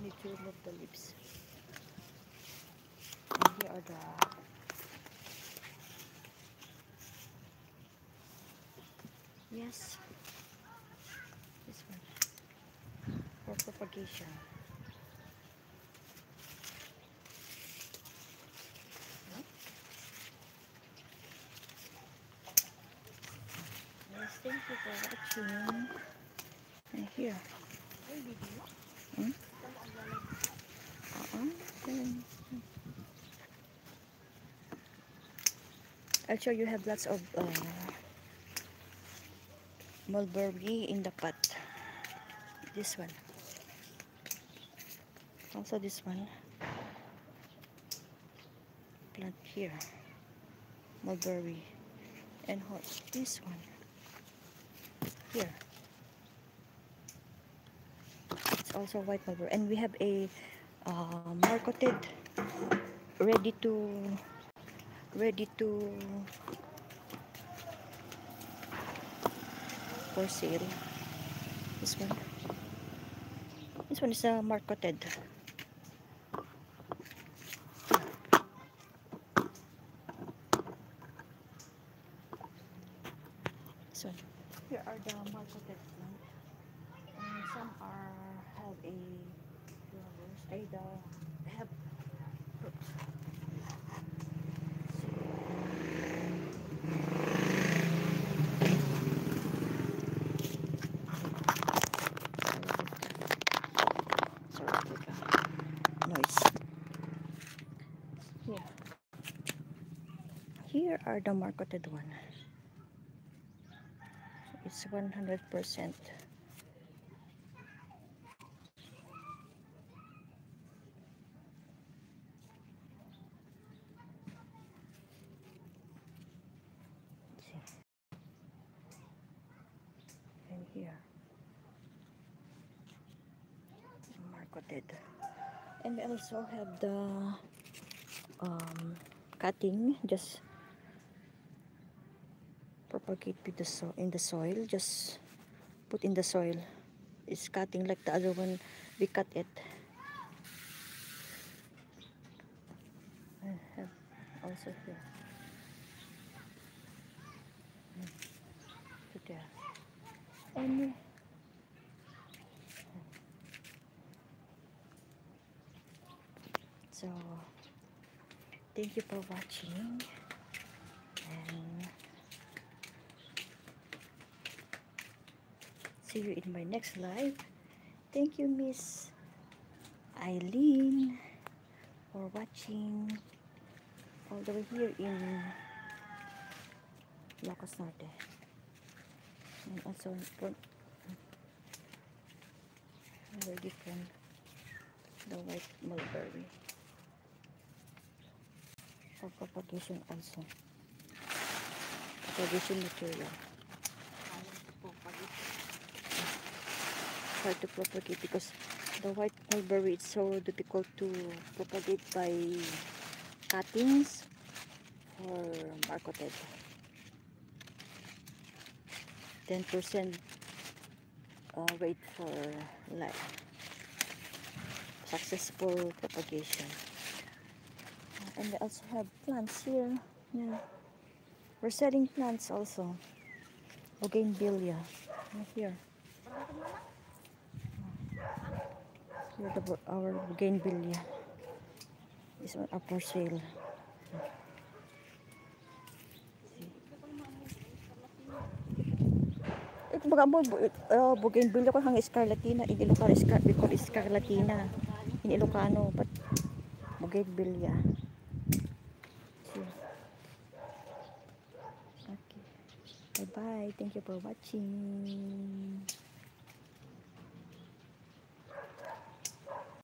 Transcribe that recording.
we need to remove the leaves. And here are the yes, this one for propagation. Yes, thank you for watching. And here. Hmm? I'll show you have lots of mulberry in the pot. This one. Also this one. Plant here. Mulberry. And this one. Here. It's also white mulberry. And we have a marketed ready to for sale. This one is marketed. So here are the marketed plant, and some have a flowers. Have fruits. Sorry, noise. Here are the marketed one. It's 100%. And here, marketed. And we also have the cutting, just propagate with in the soil, just put in the soil. It's cutting like the other one, we cut it. I have also here. To there. And so thank you for watching, and see you in my next live. Thank you, Miss Eileen, for watching all the way here in Ilocos Norte. And also very different, the white mulberry for propagation also. Propagation material. Try to propagate because the white mulberry is so difficult to propagate by cuttings or marketed. 10% rate for like successful propagation. And we also have plants here. Yeah, we're selling plants also. Bougainvillea here. Here our bougainvillea. This one up for sale. Ito baga mo bougainvillea ko hang scarlatina in Ilocano, we call it scarlatina in Ilocano, but bougainvillea. Okay, bye bye, thank you for watching.